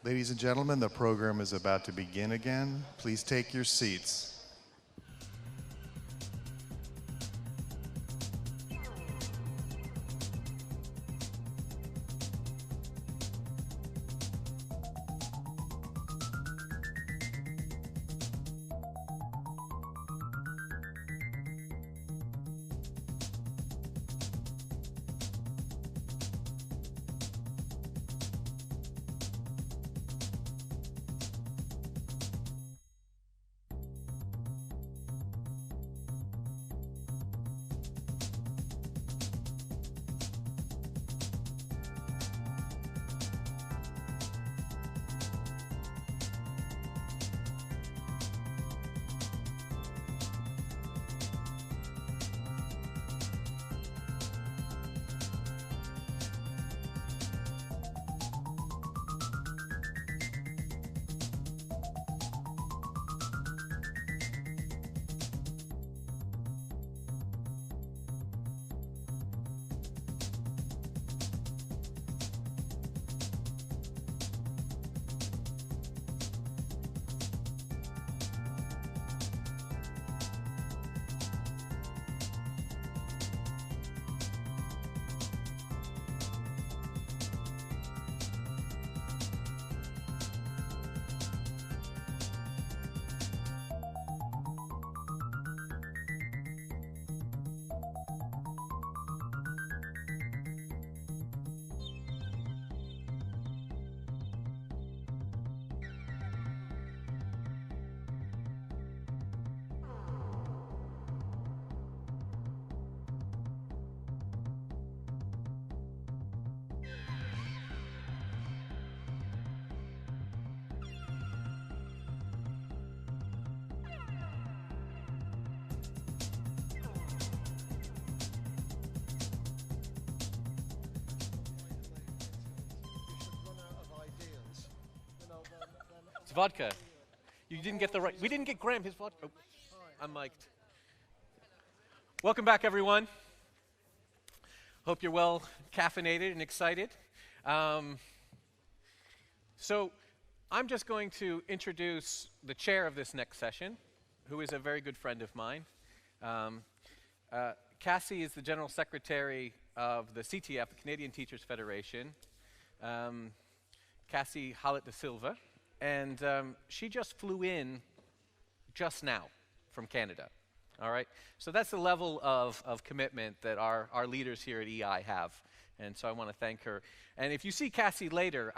Ladies and gentlemen, the program is about to begin again. Please take your seats. Vodka. You didn't get the right. We didn't get Graham his vodka. Oh, I'm mic'd. Welcome back, everyone. Hope you're well caffeinated and excited. So I'm just going to introduce the chair of this next session, who is a very good friend of mine. Cassie is the General Secretary of the CTF, the Canadian Teachers Federation. Cassie Hallett de Silva. And she just flew in just now from Canada, all right? So that's the level of commitment that our leaders here at EI have. And so I want to thank her. And if you see Cassie later,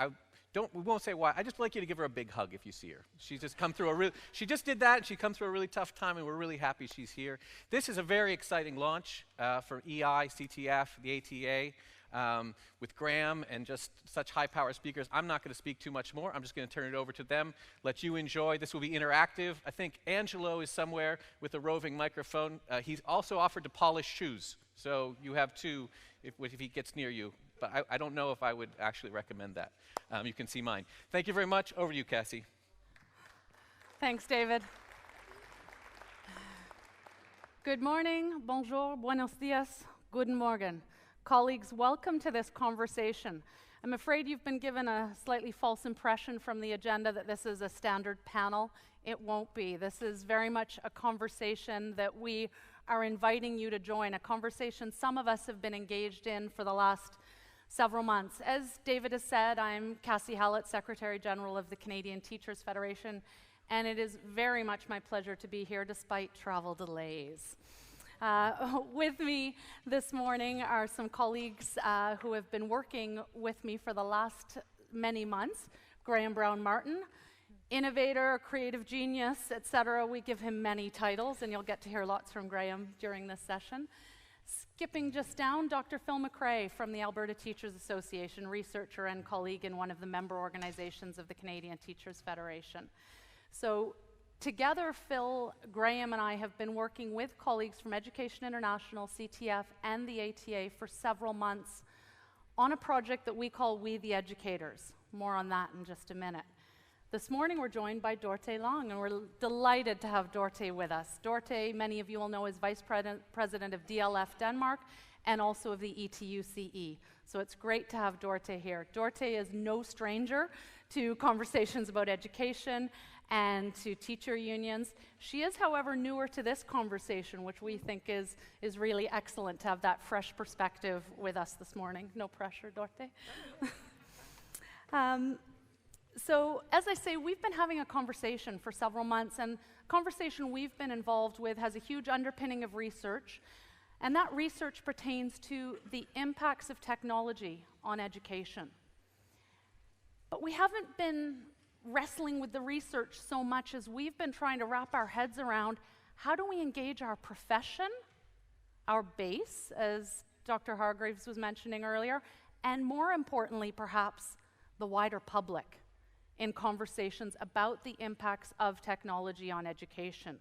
we won't say why. I just like you to give her a big hug if you see her. She's just come through she just did that, and she come through a really tough time, and we're really happy she's here. This is a very exciting launch for EI, CTF, the ATA. With Graham and just such high-power speakers. I'm not going to speak too much more. I'm just going to turn it over to them, let you enjoy. This will be interactive. I think Angelo is somewhere with a roving microphone. He's also offered to polish shoes, so you have two if he gets near you. But I don't know if I would actually recommend that. You can see mine. Thank you very much. Over to you, Cassie. Thanks, David. Good morning, bonjour, buenos dias, guten Morgen. Colleagues, welcome to this conversation. I'm afraid you've been given a slightly false impression from the agenda that this is a standard panel. It won't be. This is very much a conversation that we are inviting you to join, a conversation some of us have been engaged in for the last several months. As David has said, I'm Cassie Hallett, Secretary General of the Canadian Teachers Federation, and it is very much my pleasure to be here despite travel delays. With me this morning are some colleagues who have been working with me for the last many months. Graham Brown-Martin, innovator, creative genius, etc. We give him many titles, and you'll get to hear lots from Graham during this session. Skipping just down, Dr. Phil McRae from the Alberta Teachers Association, researcher and colleague in one of the member organizations of the Canadian Teachers Federation. So together, Phil, Graham, and I have been working with colleagues from Education International, CTF, and the ATA for several months on a project that we call We the Educators. More on that in just a minute. This morning, we're joined by Dorte Long, and we're delighted to have Dorte with us. Dorte, many of you will know, is Vice President of DLF Denmark and also of the ETUCE. So it's great to have Dorte here. Dorte is no stranger to conversations about education and to teacher unions. She is, however, newer to this conversation, which we think is really excellent to have that fresh perspective with us this morning. No pressure, Dorte. So, as I say, we've been having a conversation for several months, and the conversation we've been involved with has a huge underpinning of research, and that research pertains to the impacts of technology on education. But we haven't been wrestling with the research so much as we've been trying to wrap our heads around how do we engage our profession, our base, as Dr. Hargreaves was mentioning earlier, and more importantly, perhaps, the wider public in conversations about the impacts of technology on education.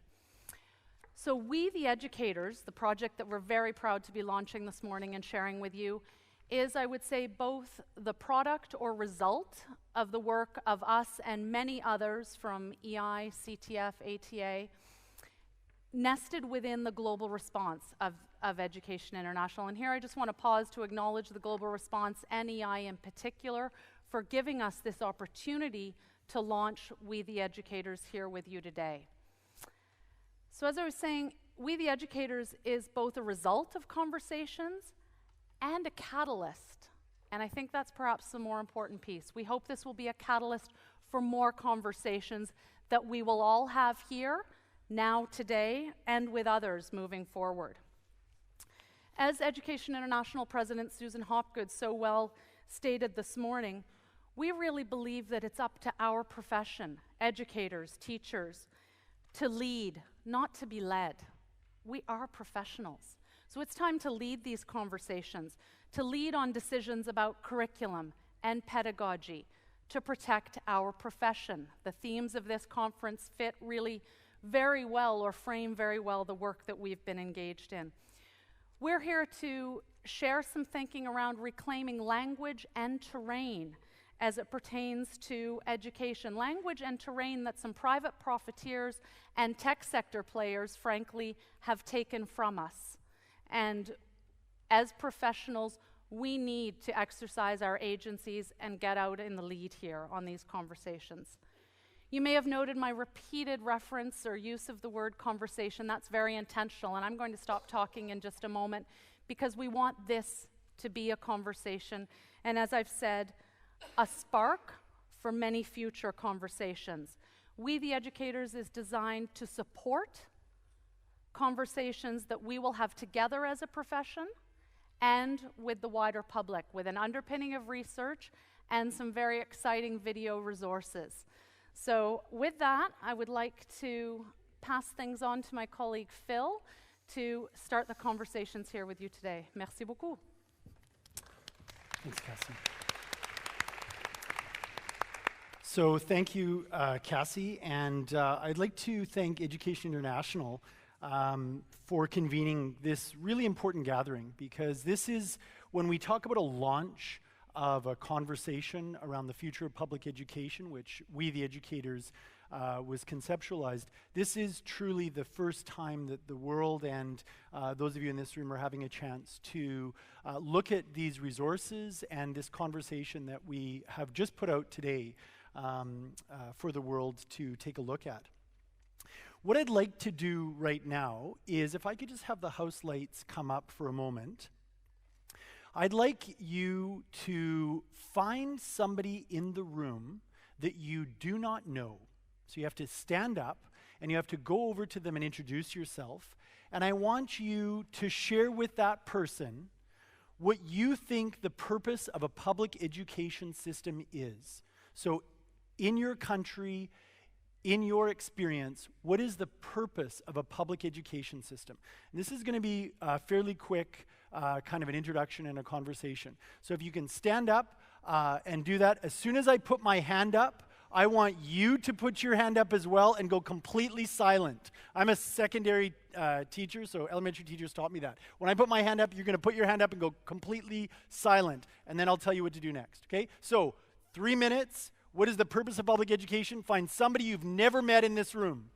So We the Educators, the project that we're very proud to be launching this morning and sharing with you, is, I would say, both the product or result of the work of us and many others from EI, CTF, ATA, nested within the global response of Education International. And here I just want to pause to acknowledge the global response and EI in particular for giving us this opportunity to launch We the Educators here with you today. So as I was saying, We the Educators is both a result of conversations and a catalyst. And I think that's perhaps the more important piece. We hope this will be a catalyst for more conversations that we will all have here, now, today, and with others moving forward. As Education International President Susan Hopgood so well stated this morning, we really believe that it's up to our profession, educators, teachers, to lead, not to be led. We are professionals. So it's time to lead these conversations, to lead on decisions about curriculum and pedagogy, to protect our profession. The themes of this conference fit really very well, or frame very well, the work that we've been engaged in. We're here to share some thinking around reclaiming language and terrain as it pertains to education. Language and terrain that some private profiteers and tech sector players, frankly, have taken from us. And as professionals, we need to exercise our agencies and get out in the lead here on these conversations. You may have noted my repeated reference or use of the word conversation. That's very intentional, and I'm going to stop talking in just a moment because we want this to be a conversation, and as I've said, a spark for many future conversations. We the Educators is designed to support conversations that we will have together as a profession and with the wider public, with an underpinning of research and some very exciting video resources. So with that, I would like to pass things on to my colleague Phil to start the conversations here with you today. Merci beaucoup. Thanks, Cassie. So thank you, Cassie, and I'd like to thank Education International for convening this really important gathering, because this is when we talk about a launch of a conversation around the future of public education, which We the Educators was conceptualized. This is truly the first time that the world and those of you in this room are having a chance to look at these resources and this conversation that we have just put out today for the world to take a look at. What I'd like to do right now is, if I could just have the house lights come up for a moment, I'd like you to find somebody in the room that you do not know. So you have to stand up and you have to go over to them and introduce yourself. And I want you to share with that person what you think the purpose of a public education system is. So in your country, in your experience, what is the purpose of a public education system? And this is going to be a fairly quick kind of an introduction and a conversation. So if you can stand up and do that. As soon as I put my hand up, I want you to put your hand up as well and go completely silent. I'm a secondary teacher, so elementary teachers taught me that. When I put my hand up, you're going to put your hand up and go completely silent, and then I'll tell you what to do next, okay? So 3 minutes. What is the purpose of public education? Find somebody you've never met in this room.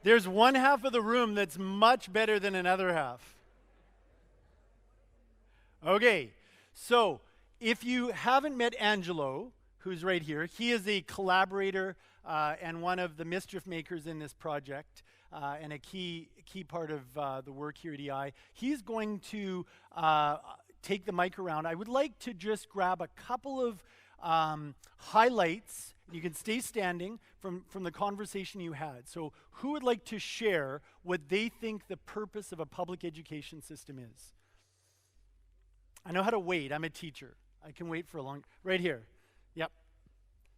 There's one half of the room that's much better than another half. Okay, so if you haven't met Angelo, who's right here, he is a collaborator and one of the mischief makers in this project and a key part of the work here at EI. He's going to take the mic around. I would like to just grab a couple of highlights. You can stay standing from the conversation you had. So who would like to share what they think the purpose of a public education system is? I know how to wait. I'm a teacher. I can wait for a long... Right here. Yep.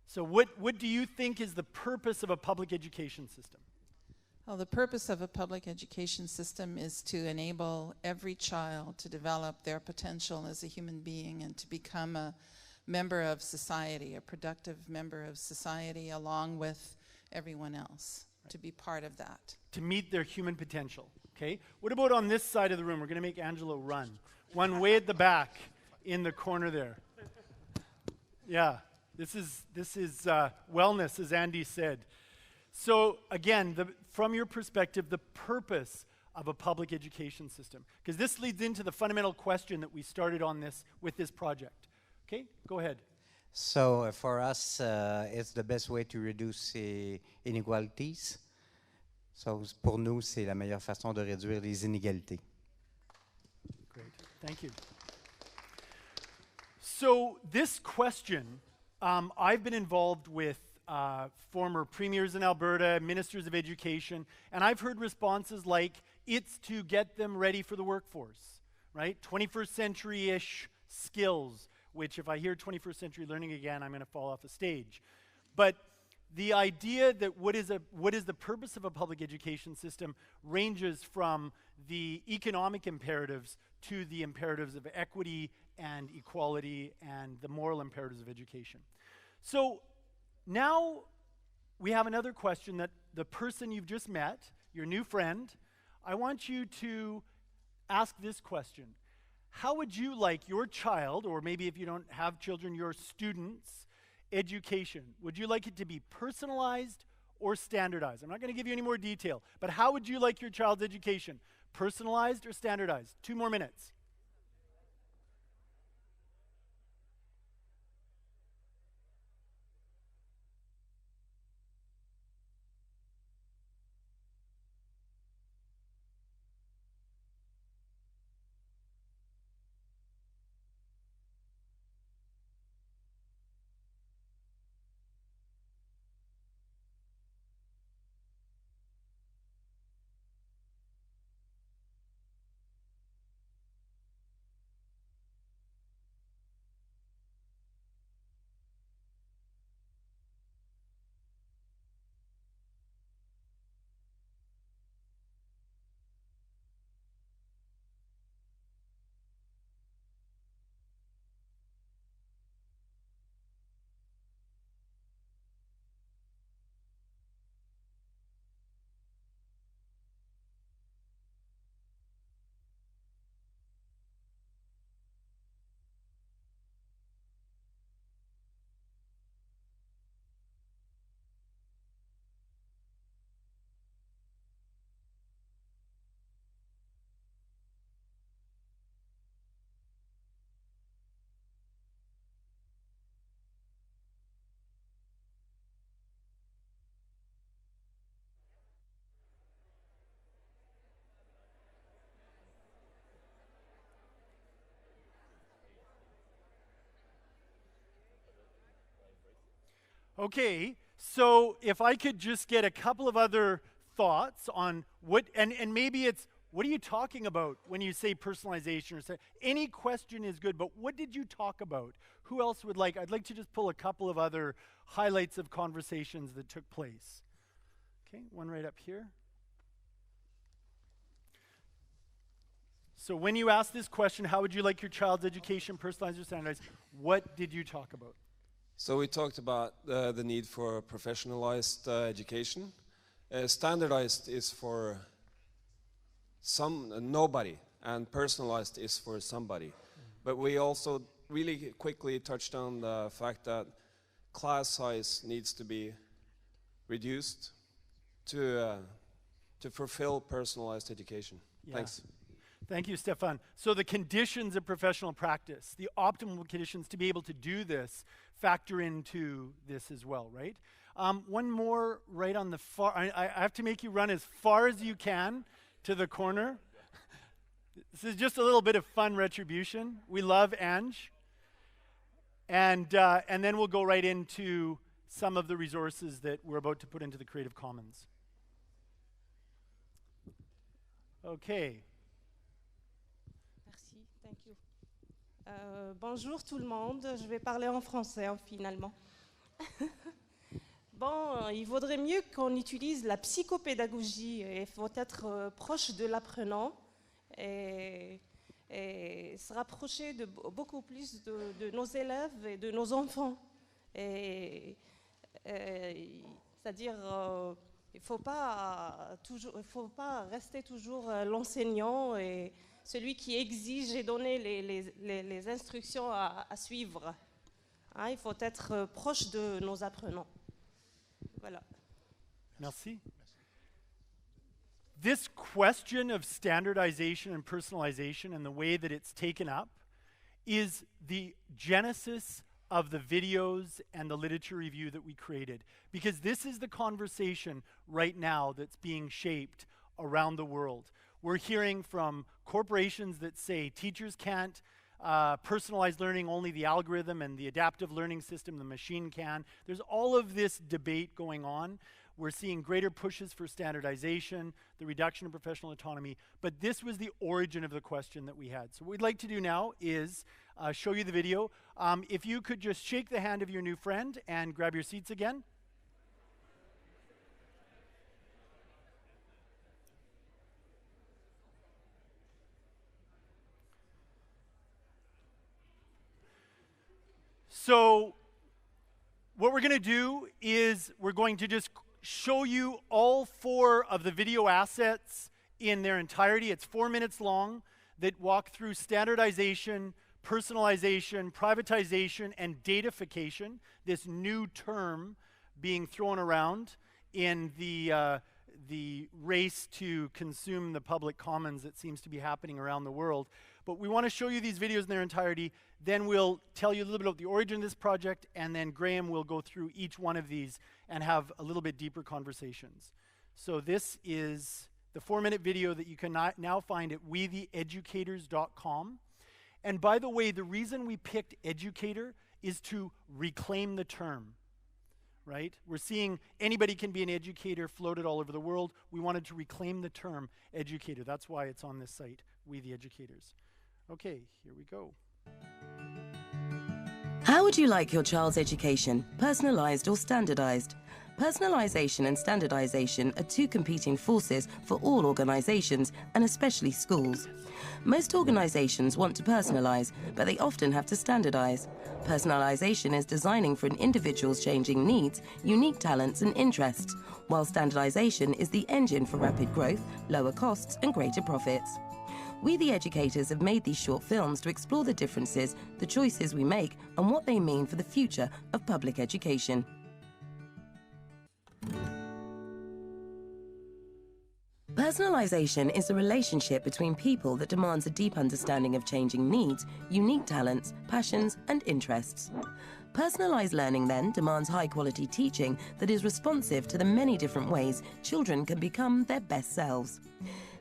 So what do you think is the purpose of a public education system? Well, the purpose of a public education system is to enable every child to develop their potential as a human being and to become a member of society, a productive member of society along with everyone else, right. To be part of that. To meet their human potential, okay? What about on this side of the room? We're going to make Angelo run. One way at the back in the corner there. Yeah, this is wellness, as Andy said. So again, from your perspective, the purpose of a public education system, because this leads into the fundamental question that we started on with this project. Okay, go ahead. So for us, it's the best way to reduce inequalities. So pour nous, c'est la meilleure façon de réduire les inégalités. Great, thank you. So this question, I've been involved with former premiers in Alberta, ministers of education, and I've heard responses like, it's to get them ready for the workforce, right? 21st century-ish skills, which if I hear 21st century learning again, I'm going to fall off a stage. But the idea that what is the purpose of a public education system ranges from the economic imperatives to the imperatives of equity and equality and the moral imperatives of education. So now we have another question that the person you've just met, your new friend, I want you to ask this question. How would you like your child, or maybe if you don't have children, your students' education, would you like it to be personalized or standardized? I'm not going to give you any more detail, but how would you like your child's education? Personalized or standardized? 2 more minutes. Okay, so if I could just get a couple of other thoughts on what, and maybe it's, what are you talking about when you say personalization or say, any question is good, but what did you talk about? Who else would like, I'd like to just pull a couple of other highlights of conversations that took place. Okay, one right up here. So when you asked this question, how would you like your child's education personalized or standardized, what did you talk about? So we talked about the need for professionalized education. Standardized is for nobody, and personalized is for somebody. But we also really quickly touched on the fact that class size needs to be reduced to to fulfill personalized education. Yeah. Thanks. Thank you, Stefan. So the conditions of professional practice, the optimal conditions to be able to do this, factor into this as well, right? One more right on the far, I have to make you run as far as you can to the corner. This is just a little bit of fun retribution. We love Ange. And then we'll go right into some of the resources that we're about to put into the Creative Commons. Okay. Merci, thank you. Bonjour tout le monde, je vais parler en français finalement. Bon, il vaudrait mieux qu'on utilise la psychopédagogie et il faut être proche de l'apprenant et se rapprocher de beaucoup plus de nos élèves et de nos enfants. C'est-à-dire, il ne faut pas rester toujours l'enseignant et celui qui exige et donner les instructions à suivre. Hein, il faut être proche de nos apprenants. Voilà. Merci. This question of standardization and personalization and the way that it's taken up is the genesis of the videos and the literature review that we created. Because this is the conversation right now that's being shaped around the world. We're hearing from corporations that say teachers can't personalize learning, only the algorithm and the adaptive learning system, the machine can. There's all of this debate going on. We're seeing greater pushes for standardization, the reduction of professional autonomy, but this was the origin of the question that we had. So what we'd like to do now is show you the video. If you could just shake the hand of your new friend and grab your seats again. So what we're going to do is we're going to just show you all 4 of the video assets in their entirety. It's 4 minutes long that walk through standardization, personalization, privatization, and datafication, this new term being thrown around in the race to consume the public commons that seems to be happening around the world. But we want to show you these videos in their entirety. Then we'll tell you a little bit about the origin of this project, and then Graham will go through each one of these and have a little bit deeper conversations. So this is the 4-minute video that you can now find at wetheeducators.com. And by the way, the reason we picked educator is to reclaim the term, right? We're seeing anybody can be an educator floated all over the world. We wanted to reclaim the term educator. That's why it's on this site, We the Educators. Okay, here we go. How would you like your child's education, personalized or standardized? Personalization and standardization are 2 competing forces for all organizations, and especially schools. Most organizations want to personalize, but they often have to standardize. Personalization is designing for an individual's changing needs, unique talents and interests, while standardization is the engine for rapid growth, lower costs and greater profits. We the Educators have made these short films to explore the differences, the choices we make, and what they mean for the future of public education. Personalization is a relationship between people that demands a deep understanding of changing needs, unique talents, passions, and interests. Personalized learning then demands high-quality teaching that is responsive to the many different ways children can become their best selves.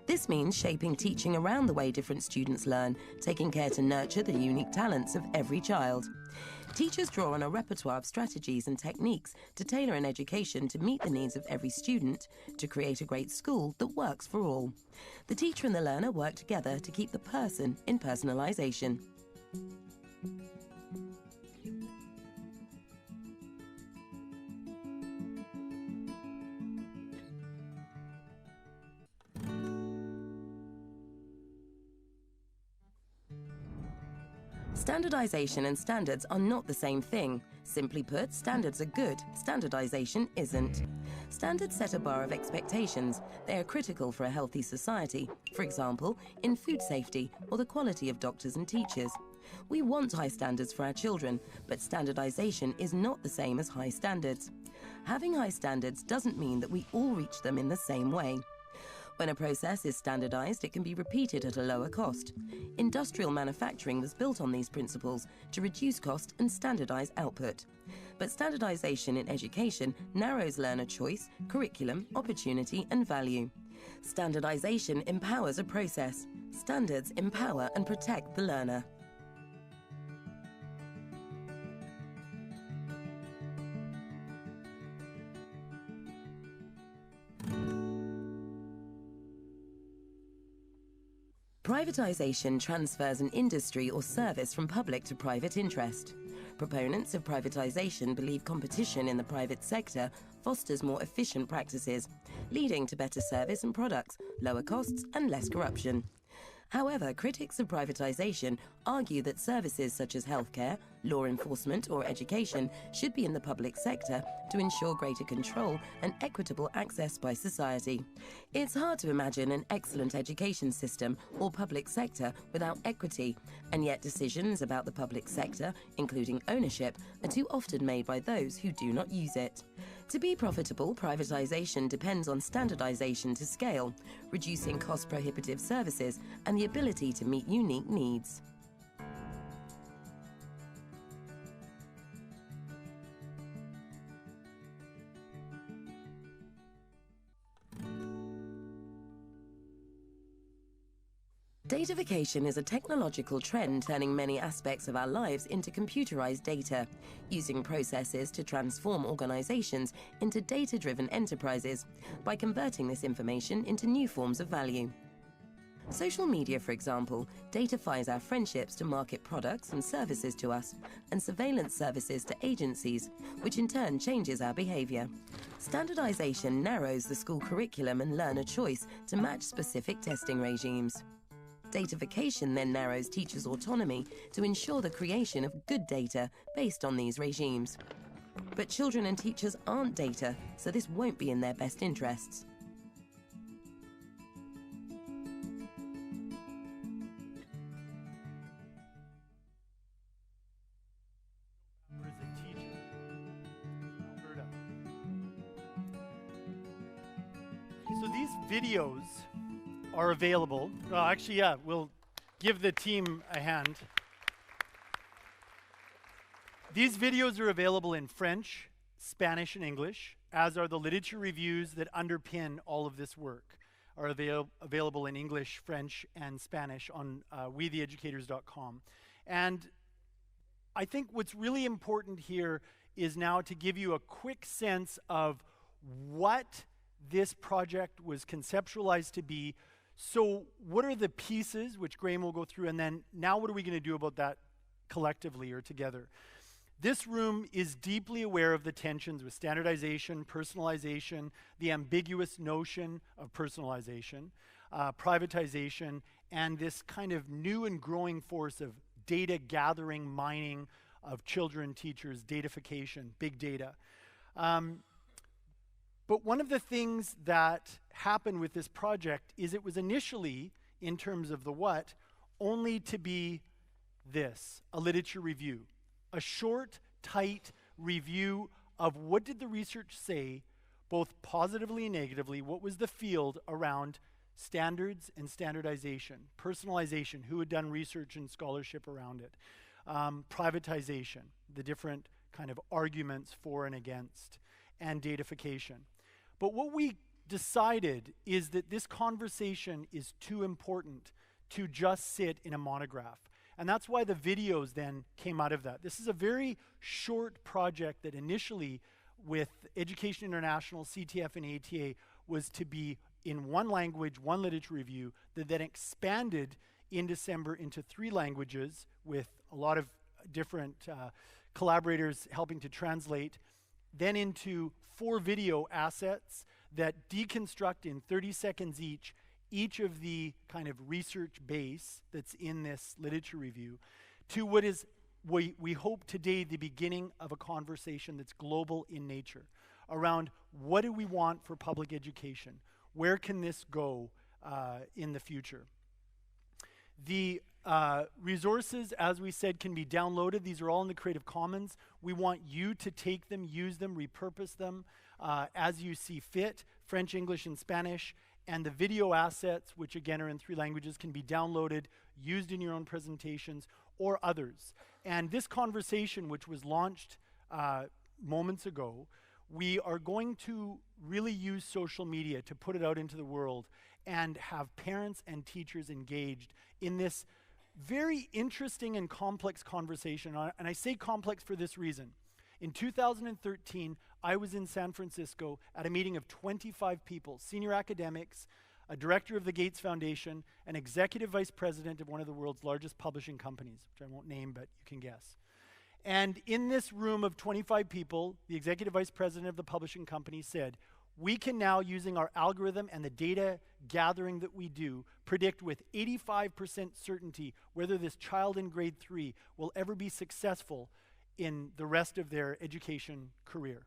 This means shaping teaching around the way different students learn, taking care to nurture the unique talents of every child. Teachers draw on a repertoire of strategies and techniques to tailor an education to meet the needs of every student, to create a great school that works for all. The teacher and the learner work together to keep the person in personalization. Standardization and standards are not the same thing. Simply put, standards are good, standardization isn't. Standards set a bar of expectations. They are critical for a healthy society, for example, in food safety or the quality of doctors and teachers. We want high standards for our children, but standardization is not the same as high standards. Having high standards doesn't mean that we all reach them in the same way. When a process is standardized, it can be repeated at a lower cost. Industrial manufacturing was built on these principles to reduce cost and standardize output. But standardization in education narrows learner choice, curriculum, opportunity, and value. Standardization empowers a process. Standards empower and protect the learner. Privatization transfers an industry or service from public to private interest. Proponents of privatization believe competition in the private sector fosters more efficient practices, leading to better service and products, lower costs, and less corruption. However, critics of privatization argue that services such as healthcare, law enforcement, or education should be in the public sector to ensure greater control and equitable access by society. It's hard to imagine an excellent education system or public sector without equity, and yet decisions about the public sector, including ownership, are too often made by those who do not use it. To be profitable, privatization depends on standardization to scale, reducing cost-prohibitive services and the ability to meet unique needs. Datafication is a technological trend turning many aspects of our lives into computerized data, using processes to transform organizations into data-driven enterprises by converting this information into new forms of value. Social media, for example, datafies our friendships to market products and services to us, and surveillance services to agencies, which in turn changes our behavior. Standardization narrows the school curriculum and learner choice to match specific testing regimes. Datafication then narrows teachers' autonomy to ensure the creation of good data based on these regimes. But children and teachers aren't data, so this won't be in their best interests. So these videos are available. Well, actually, yeah, we'll give the team a hand. These videos are available in French, Spanish, and English, as are the literature reviews that underpin all of this work, are available in English, French, and Spanish on wetheeducators.com. And I think what's really important here is now to give you a quick sense of what this project was conceptualized to be. So what are the pieces, which Graham will go through, and then now what are we going to do about that collectively or together? This room is deeply aware of the tensions with standardization, personalization, the ambiguous notion of personalization, privatization, and this kind of new and growing force of data gathering, mining of children, teachers, datafication, big data. But one of the things that happened with this project is it was initially, in terms of the what, only to be this, a literature review. A short, tight review of what did the research say, both positively and negatively, what was the field around standards and standardization, personalization, who had done research and scholarship around it, privatization, the different kind of arguments for and against, and datafication. But what we decided is that this conversation is too important to just sit in a monograph. And that's why the videos then came out of that. This is a very short project that initially with Education International, CTF, and ATA was to be in one language, one literature review, that then expanded in December into 3 languages with a lot of different collaborators helping to translate, then into 4 video assets that deconstruct in 30 seconds each of the kind of research base that's in this literature review, to what is, we hope today, the beginning of a conversation that's global in nature around what do we want for public education? Where can this go in the future? The resources, as we said, can be downloaded. These are all in the Creative Commons. We want you to take them, use them, repurpose them as you see fit, French, English, and Spanish. and the video assets, which again are in 3 languages, can be downloaded, used in your own presentations, or others. And this conversation, which was launched moments ago, we are going to really use social media to put it out into the world and have parents and teachers engaged in this very interesting and complex conversation. And I say complex for this reason. In 2013, I was in San Francisco at a meeting of 25 people, senior academics, a director of the Gates Foundation, an executive vice president of one of the world's largest publishing companies, which I won't name, but you can guess. And in this room of 25 people, the executive vice president of the publishing company said, we can now, using our algorithm and the data gathering that we do, predict with 85% certainty whether this child in grade 3 will ever be successful in the rest of their education career.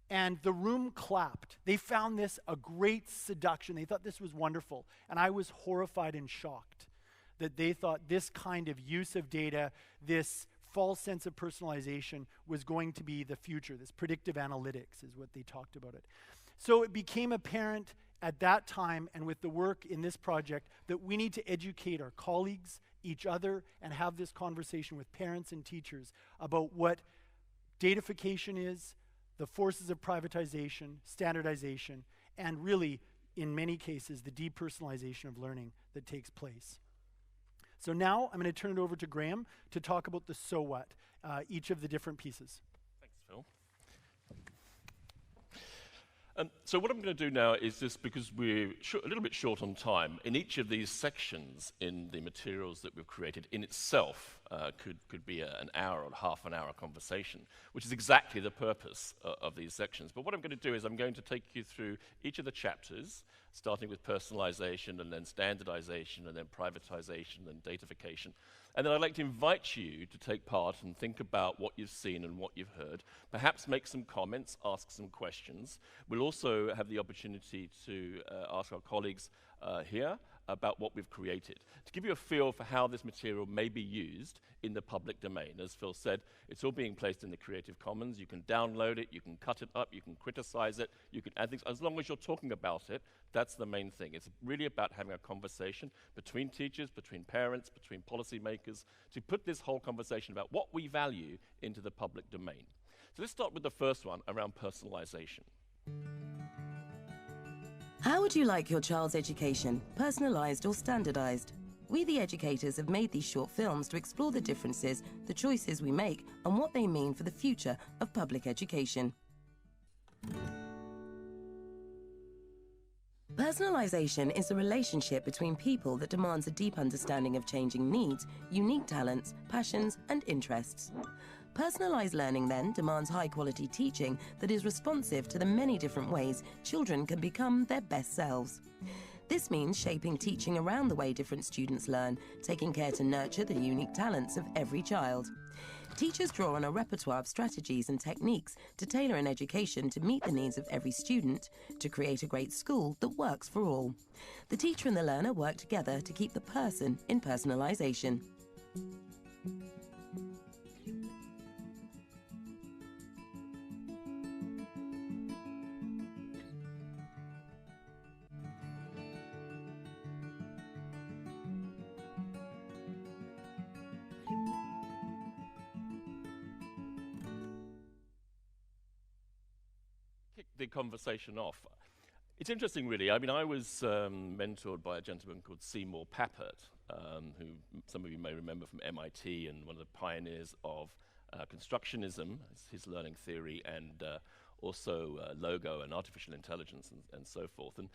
And the room clapped. They found this a great seduction. They thought this was wonderful. And I was horrified and shocked that they thought this kind of use of data, this false sense of personalization, was going to be the future. This predictive analytics is what they talked about it. So it became apparent at that time, and with the work in this project, that we need to educate our colleagues, each other, and have this conversation with parents and teachers about what datafication is, the forces of privatization, standardization, and really, in many cases, the depersonalization of learning that takes place. So now I'm going to turn it over to Graham to talk about the so what, each of the different pieces. Thanks, Phil. So what I'm going to do now is just, because we're a little bit short on time, in each of these sections in the materials that we've created in itself could be an hour or half an hour conversation, which is exactly the purpose of these sections. But what I'm going to do is I'm going to take you through each of the chapters, starting with personalization and then standardization and then privatization and datafication. And then I'd like to invite you to take part and think about what you've seen and what you've heard, perhaps make some comments, ask some questions. We'll also have the opportunity to ask our colleagues here about what we've created, to give you a feel for how this material may be used in the public domain. As Phil said, it's all being placed in the Creative Commons. You can download it, you can cut it up, you can criticize it, you can add things. As long as you're talking about it, that's the main thing. It's really about having a conversation between teachers, between parents, between policymakers, to put this whole conversation about what we value into the public domain. So let's start with the first one around personalization. How would you like your child's education, personalised or standardised? We, the educators, have made these short films to explore the differences, the choices we make, and what they mean for the future of public education. Personalisation is a relationship between people that demands a deep understanding of changing needs, unique talents, passions, and interests. Personalised learning, then, demands high-quality teaching that is responsive to the many different ways children can become their best selves. This means shaping teaching around the way different students learn, taking care to nurture the unique talents of every child. Teachers draw on a repertoire of strategies and techniques to tailor an education to meet the needs of every student, to create a great school that works for all. The teacher and the learner work together to keep the person in personalisation. The conversation off. It's interesting, really. I mean, I was mentored by a gentleman called Seymour Papert, who some of you may remember from MIT and one of the pioneers of constructionism, his learning theory, and also logo and artificial intelligence and so forth. And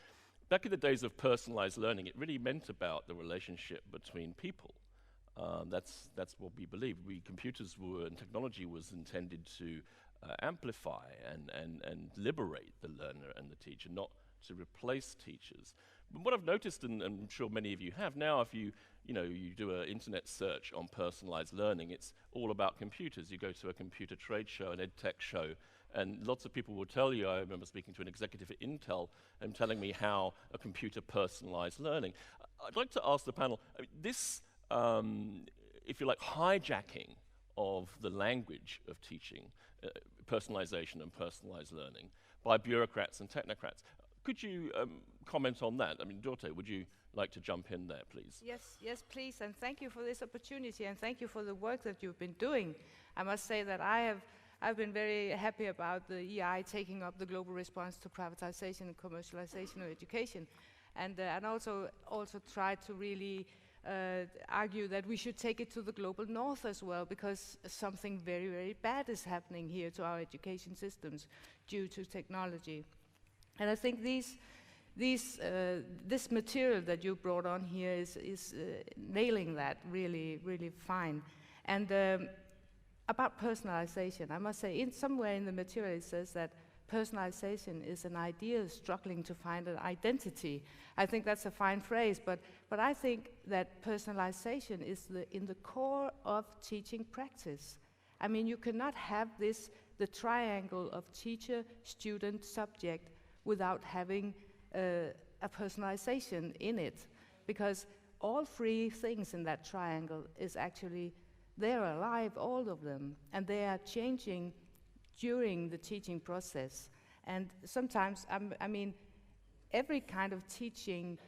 back in the days of personalized learning, it really meant about the relationship between people. That's what we believe. Computers were, and technology was intended to amplify and liberate the learner and the teacher, not to replace teachers. But what I've noticed, and I'm sure many of you have now, if you do an internet search on personalized learning, it's all about computers. You go to a computer trade show, an ed tech show, and lots of people will tell you. I remember speaking to an executive at Intel and telling me how a computer personalized learning. I'd like to ask the panel, this, if you like, hijacking of the language of teaching, personalization and personalized learning by bureaucrats and technocrats. could you comment on that? I mean, Dorte, would you like to jump in there, please? Yes, please, and thank you for this opportunity, and thank you for the work that you've been doing. I must say that I've been very happy about the EI taking up the global response to privatization and commercialization of education, and also try to really argue that we should take it to the global north as well, because something very, very bad is happening here to our education systems due to technology. And I think this material that you brought on here is nailing that really, really fine. And about personalization, I must say, somewhere in the material it says that personalization is an idea struggling to find an identity. I think that's a fine phrase, but I think that personalization is in the core of teaching practice. I mean, you cannot have the triangle of teacher, student, subject without having a personalization in it, because all three things in that triangle is actually, they're alive, all of them, and they are changing during the teaching process. And sometimes, I mean, every kind of teaching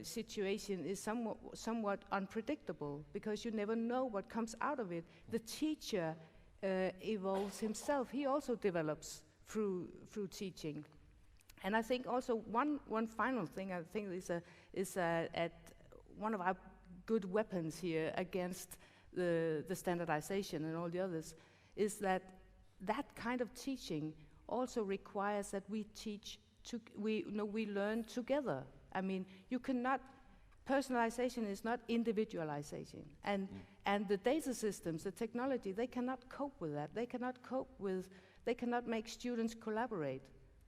situation is somewhat unpredictable, because you never know what comes out of it. The teacher evolves himself. He also develops through teaching. And I think also one final thing I think is at one of our good weapons here against the standardization and all the others is that kind of teaching also requires that we teach we learn together. I mean, you cannot, personalization is not individualization, and the data systems, the technology, they cannot cope with that. They cannot make students collaborate.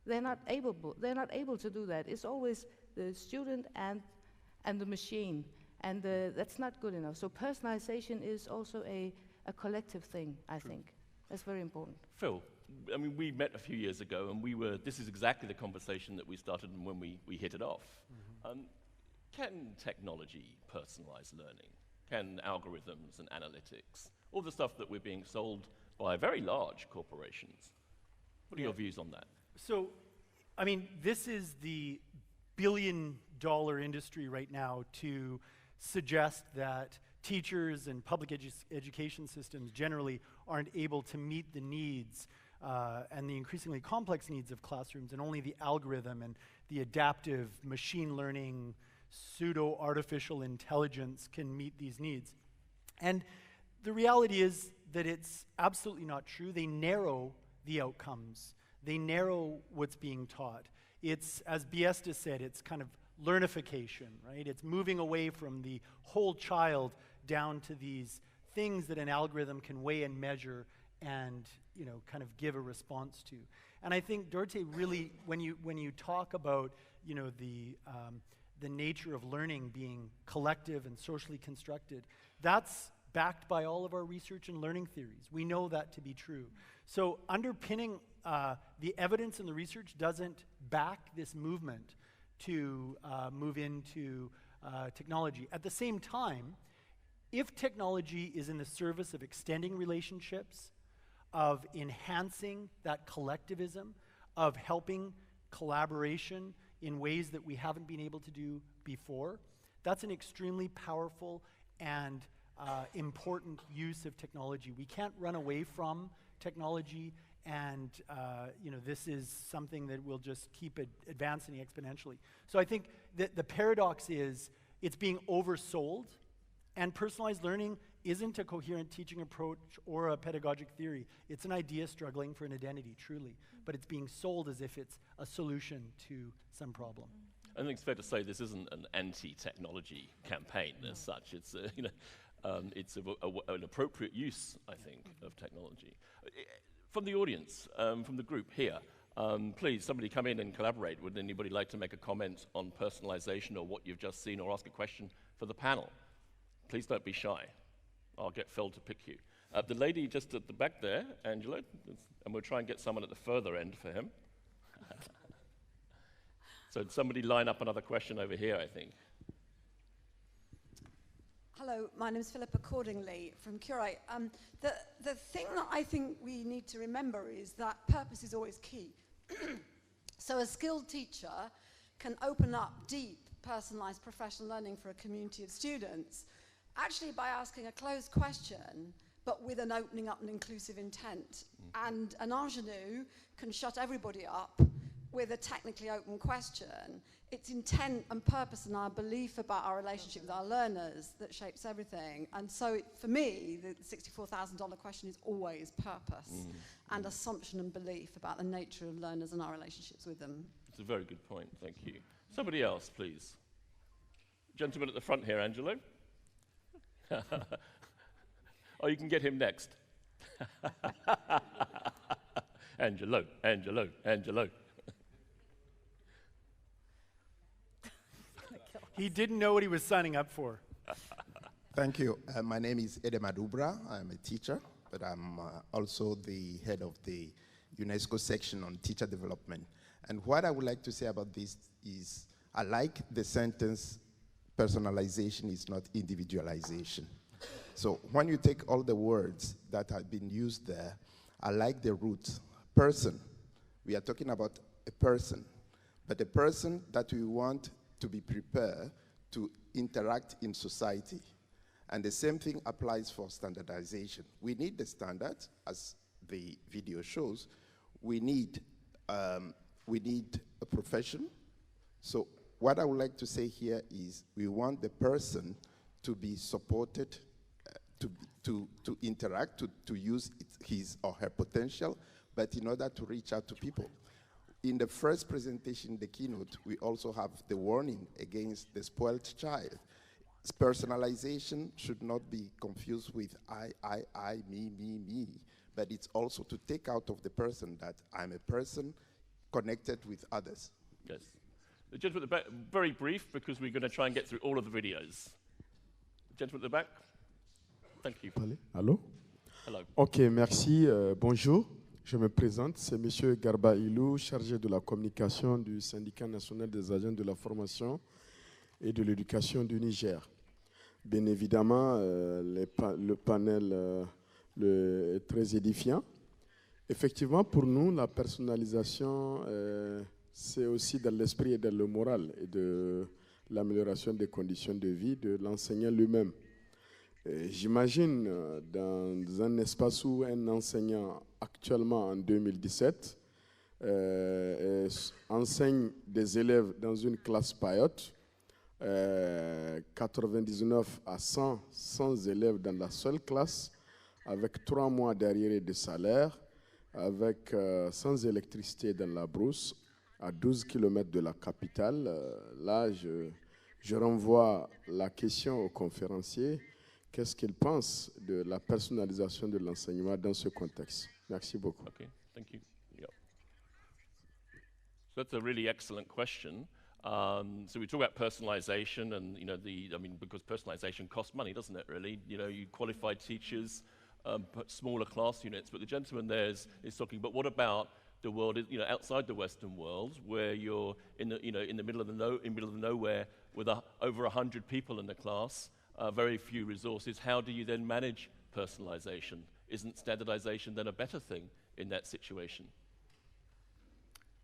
They're not able to do that. It's always the student and the machine, and that's not good enough. So personalization is also a collective thing, I think. That's very important. Phil, I mean, we met a few years ago, and this is exactly the conversation that we started when we hit it off. Can technology personalize learning? Can algorithms and analytics, all the stuff that we're being sold by very large corporations? What are your views on that? So, I mean, this is the billion-dollar industry right now to suggest that teachers and public education systems generally aren't able to meet the needs and the increasingly complex needs of classrooms, and only the algorithm and the adaptive machine learning, pseudo-artificial intelligence can meet these needs. And the reality is that it's absolutely not true. They narrow the outcomes. They narrow what's being taught. It's, as Biesta said, it's kind of learnification, right? It's moving away from the whole child down to these things that an algorithm can weigh and measure and, you know, kind of give a response to. And I think, Dorte, really, when you talk about, you know, the nature of learning being collective and socially constructed, that's backed by all of our research and learning theories. We know that to be true. So underpinning the evidence and the research doesn't back this movement to move into technology. At the same time, if technology is in the service of extending relationships, of enhancing that collectivism, of helping collaboration in ways that we haven't been able to do before, that's an extremely powerful and important use of technology. We can't run away from technology, and you know, this is something that will just keep advancing exponentially. So I think that the paradox is it's being oversold, and personalized learning isn't a coherent teaching approach or a pedagogic theory. It's an idea struggling for an identity, truly, but it's being sold as if it's a solution to some problem. I think it's fair to say this isn't an anti-technology campaign as such. It's you know, it's an appropriate use, I think, of technology. From the audience, from the group here, please, somebody come in and collaborate. Would anybody like to make a comment on personalization or what you've just seen, or ask a question for the panel? Please don't be shy. I'll get Phil to pick you. The lady just at the back there, Angela, and we'll try and get someone at the further end for him. So somebody line up another question over here, I think. Hello, my name is Philippa Cordingley from Curate. The thing that I think we need to remember is that purpose is always key. So a skilled teacher can open up deep, personalized professional learning for a community of students, actually by asking a closed question, but with an opening up and inclusive intent. And an ingenue can shut everybody up with a technically open question. It's intent and purpose and our belief about our relationship with our learners that shapes everything. And so for me, the $64,000 question is always purpose and assumption and belief about the nature of learners and our relationships with them. It's a very good point, thank you. Somebody else, please. Gentleman at the front here, Angelo. Oh, you can get him next. Angelo, Angelo, Angelo. He didn't know what he was signing up for. Thank you. My name is Edema Dubra. I'm a teacher, but I'm also the head of the UNESCO section on teacher development. And what I would like to say about this is I like the sentence, personalization is not individualization. So when you take all the words that have been used there, I like the root, person. We are talking about a person, but a person that we want to be prepared to interact in society. And the same thing applies for standardization. We need the standards, as the video shows. We need a profession. So what I would like to say here is we want the person to be supported, to interact, to use his or her potential, but in order to reach out to people. In the first presentation, the keynote, we also have the warning against the spoiled child. Personalization should not be confused with I, me, but it's also to take out of the person that I'm a person connected with others. Yes. The gentleman at the back, very brief, because we're going to try and get through all of the videos. The gentleman at the back. Thank you. Allô? Hello. Ok, merci. Bonjour. Je me présente. C'est M. Garba Ilou, chargé de la communication du Syndicat national des agents de la formation et de l'éducation du Niger. Bien évidemment, le panel est très édifiant. Effectivement, pour nous, la personnalisation, c'est aussi dans l'esprit et dans le moral et de l'amélioration des conditions de vie de l'enseignant lui-même. J'imagine dans un espace où un enseignant actuellement en 2017 enseigne des élèves dans une classe payotte, 99 à 100 élèves dans la seule classe, avec 3 mois d'arriérés de salaire, avec sans électricité dans la brousse, à 12 km de la capitale. Là, je renvoie la question au conférencier. Qu'est-ce qu'il pense de la personnalisation de l'enseignement dans ce contexte? Merci beaucoup. Okay, thank you. Yeah. So that's a really excellent question. So we talk about personalization, and because personalization costs money, doesn't it? Really, you qualify teachers, put smaller class units. But the gentleman there is talking. But what about the world, outside the Western world, where you're in the middle of nowhere with over 100 people in the class? Very few resources. How do you then manage personalization? Isn't standardization then a better thing in that situation?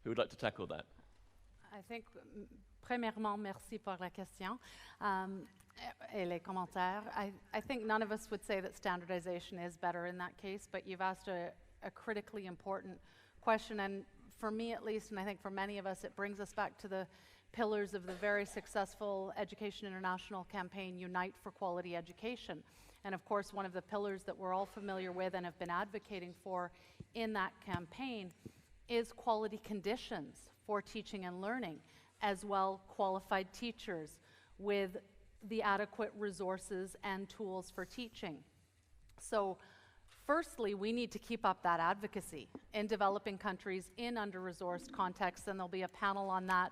Who would like to tackle that? I think, premièrement, merci pour la question et les commentaires. I think none of us would say that standardization is better in that case, but you've asked a critically important question, and for me at least, and I think for many of us, it brings us back to the pillars of the very successful Education International campaign, Unite for Quality Education. And of course, one of the pillars that we're all familiar with and have been advocating for in that campaign is quality conditions for teaching and learning, as well qualified teachers with the adequate resources and tools for teaching. So firstly, we need to keep up that advocacy in developing countries in under-resourced contexts, and there'll be a panel on that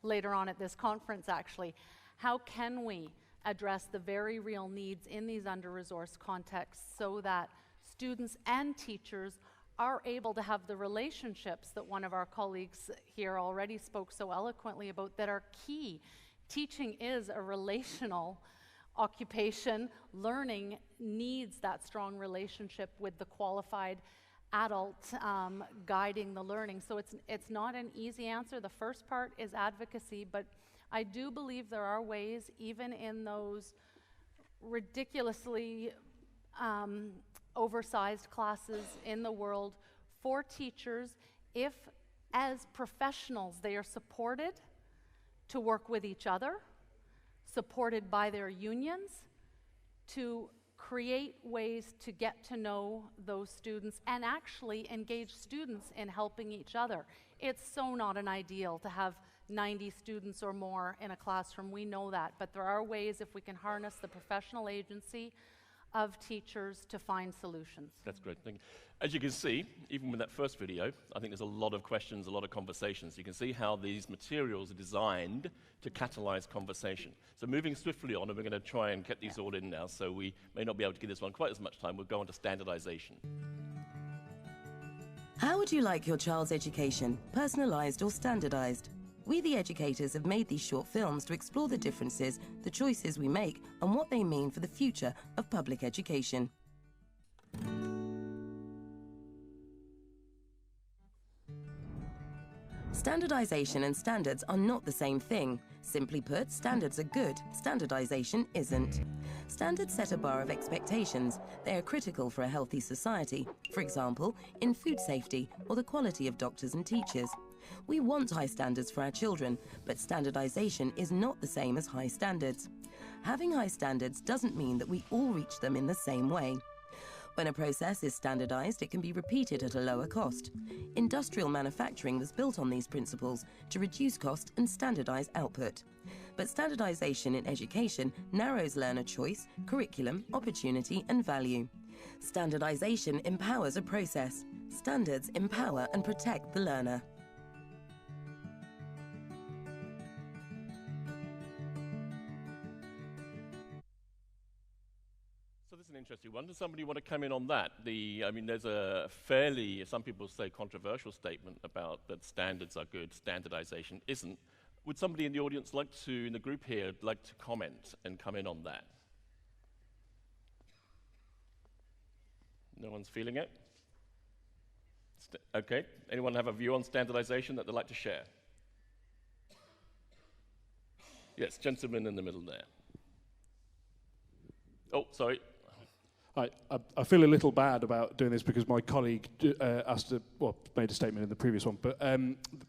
later on at this conference, actually. How can we address the very real needs in these under-resourced contexts so that students and teachers are able to have the relationships that one of our colleagues here already spoke so eloquently about that are key? Teaching is a relational occupation. Learning needs that strong relationship with the qualified adult guiding the learning. So it's not an easy answer. The first part is advocacy, but I do believe there are ways, even in those ridiculously oversized classes in the world, for teachers, if as professionals they are supported to work with each other, supported by their unions, to create ways to get to know those students and actually engage students in helping each other. It's so not an ideal to have 90 students or more in a classroom, we know that, but there are ways if we can harness the professional agency of teachers to find solutions. That's great, thank you. As you can see, even with that first video, I think there's a lot of questions, a lot of conversations. You can see how these materials are designed to catalyze conversation. So moving swiftly on, and we're going to try and get these all in now, so we may not be able to give this one quite as much time. We'll go on to standardization. How would you like your child's education, personalized or standardized? We, the educators, have made these short films to explore the differences, the choices we make, and what they mean for the future of public education. Standardization and standards are not the same thing. Simply put, standards are good, standardization isn't. Standards set a bar of expectations. They are critical for a healthy society, for example, in food safety or the quality of doctors and teachers. We want high standards for our children, but standardization is not the same as high standards. Having high standards doesn't mean that we all reach them in the same way. When a process is standardized, it can be repeated at a lower cost. Industrial manufacturing was built on these principles to reduce cost and standardize output. But standardization in education narrows learner choice, curriculum, opportunity, and value. Standardization empowers a process. Standards empower and protect the learner. An interesting one. Does somebody want to come in on that? I mean, there's a fairly, some people say, controversial statement about that standards are good, standardization isn't. Would somebody in the audience like to, in the group here, like to comment and come in on that? No one's feeling it? Okay. Anyone have a view on standardization that they'd like to share? Yes, gentleman in the middle there. Oh, sorry. I feel a little bad about doing this because my colleague made a statement in the previous one. But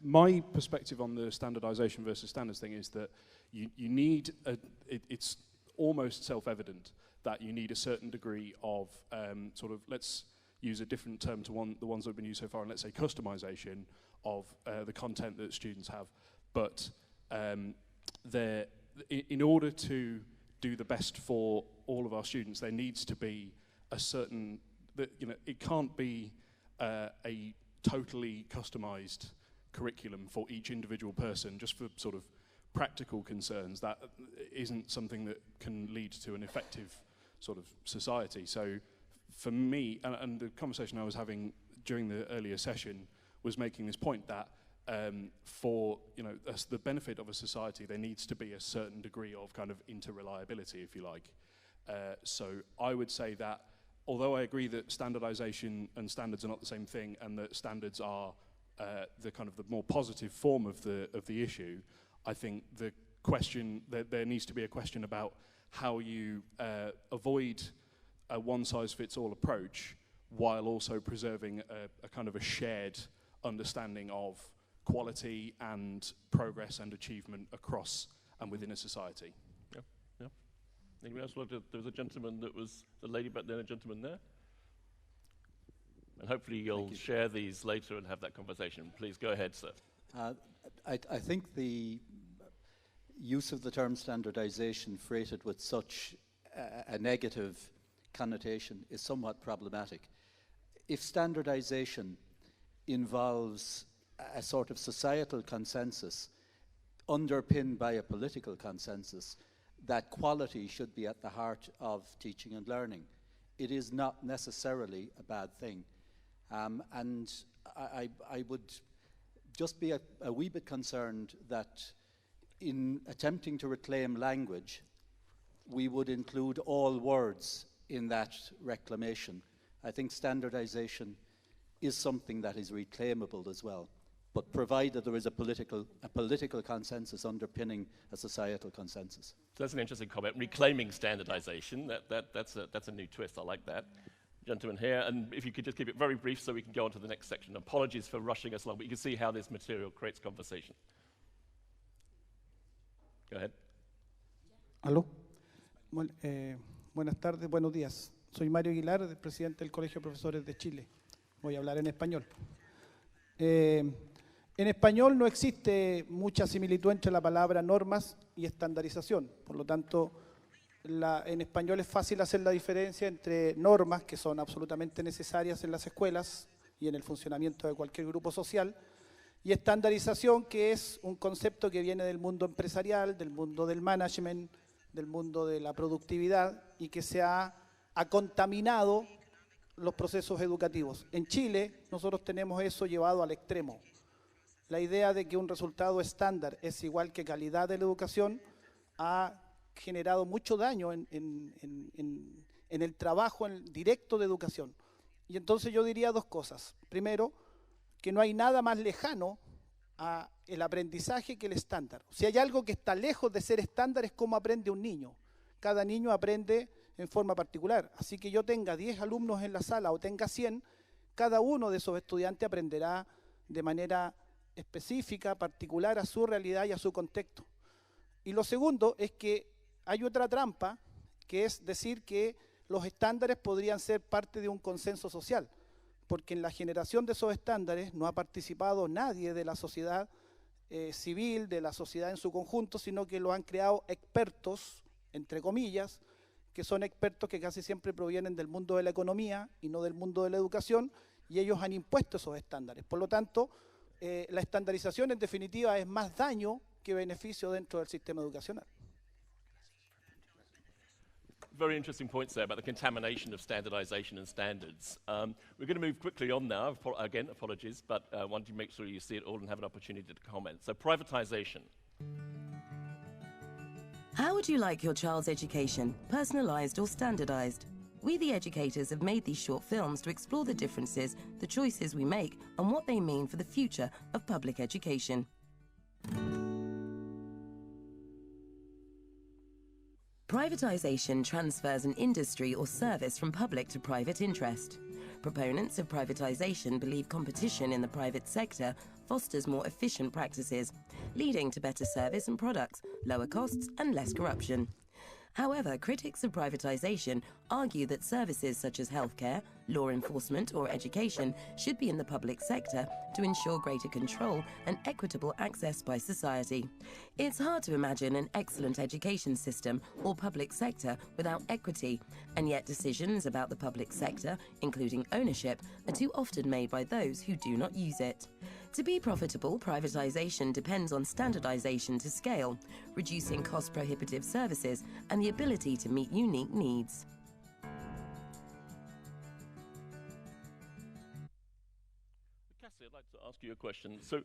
my perspective on the standardization versus standards thing is that you need, it's almost self-evident that you need a certain degree of sort of, let's use a different term to the ones that have been used so far, and let's say customization of the content that students have. But in order to do the best for all of our students, there needs to be a certain, it can't be a totally customized curriculum for each individual person just for sort of practical concerns. That isn't something that can lead to an effective sort of society. So for me, and the conversation I was having during the earlier session was making this point that for the benefit of a society, there needs to be a certain degree of kind of interreliability, if you like. So I would say that although I agree that standardization and standards are not the same thing, and that standards are the kind of the more positive form of the issue, I think the question there needs to be a question about how you avoid a one-size-fits-all approach while also preserving a kind of a shared understanding of quality and progress and achievement across and within a society. Yeah, yeah. Anyone else? There was a gentleman that was, the lady back there, a gentleman there. And hopefully you'll share these later and have that conversation. Please go ahead, sir. I think the use of the term standardization freighted with such a negative connotation is somewhat problematic. If standardization involves a sort of societal consensus underpinned by a political consensus that quality should be at the heart of teaching and learning, it is not necessarily a bad thing. And I would just be a wee bit concerned that in attempting to reclaim language, we would include all words in that reclamation. I think standardization is something that is reclaimable as well, but provided there is a political consensus underpinning a societal consensus. So that's an interesting comment. Reclaiming standardization, that's a new twist. I like that. Gentleman here, and if you could just keep it very brief so we can go on to the next section. Apologies for rushing us along, but you can see how this material creates conversation. Go ahead. ¿Aló? Buenas tardes, buenos días. Soy Mario Aguilar, presidente del Colegio de Profesores de Chile. Voy a hablar en español. En español no existe mucha similitud entre la palabra normas y estandarización. Por lo tanto, en español es fácil hacer la diferencia entre normas, que son absolutamente necesarias en las escuelas y en el funcionamiento de cualquier grupo social, y estandarización, que es un concepto que viene del mundo empresarial, del mundo del management, del mundo de la productividad, y que se ha contaminado los procesos educativos. En Chile nosotros tenemos eso llevado al extremo. La idea de que un resultado estándar es igual que calidad de la educación ha generado mucho daño en el trabajo directo de educación. Y entonces yo diría dos cosas. Primero, que no hay nada más lejano a el aprendizaje que el estándar. Si hay algo que está lejos de ser estándar es cómo aprende un niño. Cada niño aprende en forma particular. Así que yo tenga 10 alumnos en la sala o tenga 100, cada uno de esos estudiantes aprenderá de manera específica, particular a su realidad y a su contexto. Y lo segundo es que hay otra trampa, que es decir que los estándares podrían ser parte de un consenso social, porque en la generación de esos estándares no ha participado nadie de la sociedad civil, de la sociedad en su conjunto, sino que lo han creado expertos, entre comillas, que son expertos que casi siempre provienen del mundo de la economía y no del mundo de la educación, y ellos han impuesto esos estándares. Por lo tanto, la estandarización en definitiva es más daño que beneficio dentro del sistema educacional. Very interesting points there about the contamination of standardization and standards. We're going to move quickly on now. Again, apologies, but want to make sure you see it all and have an opportunity to comment. So, privatization. How would you like your child's education, personalised or standardised? We, the educators, have made these short films to explore the differences, the choices we make, and what they mean for the future of public education. Privatisation transfers an industry or service from public to private interest. Proponents of privatisation believe competition in the private sector fosters more efficient practices, leading to better service and products, lower costs and less corruption. However, critics of privatisation argue that services such as healthcare, law enforcement or education should be in the public sector to ensure greater control and equitable access by society. It's hard to imagine an excellent education system or public sector without equity, and yet decisions about the public sector, including ownership, are too often made by those who do not use it. To be profitable, privatisation depends on standardisation to scale, reducing cost-prohibitive services and the ability to meet unique needs. Cassie, I'd like to ask you a question. So,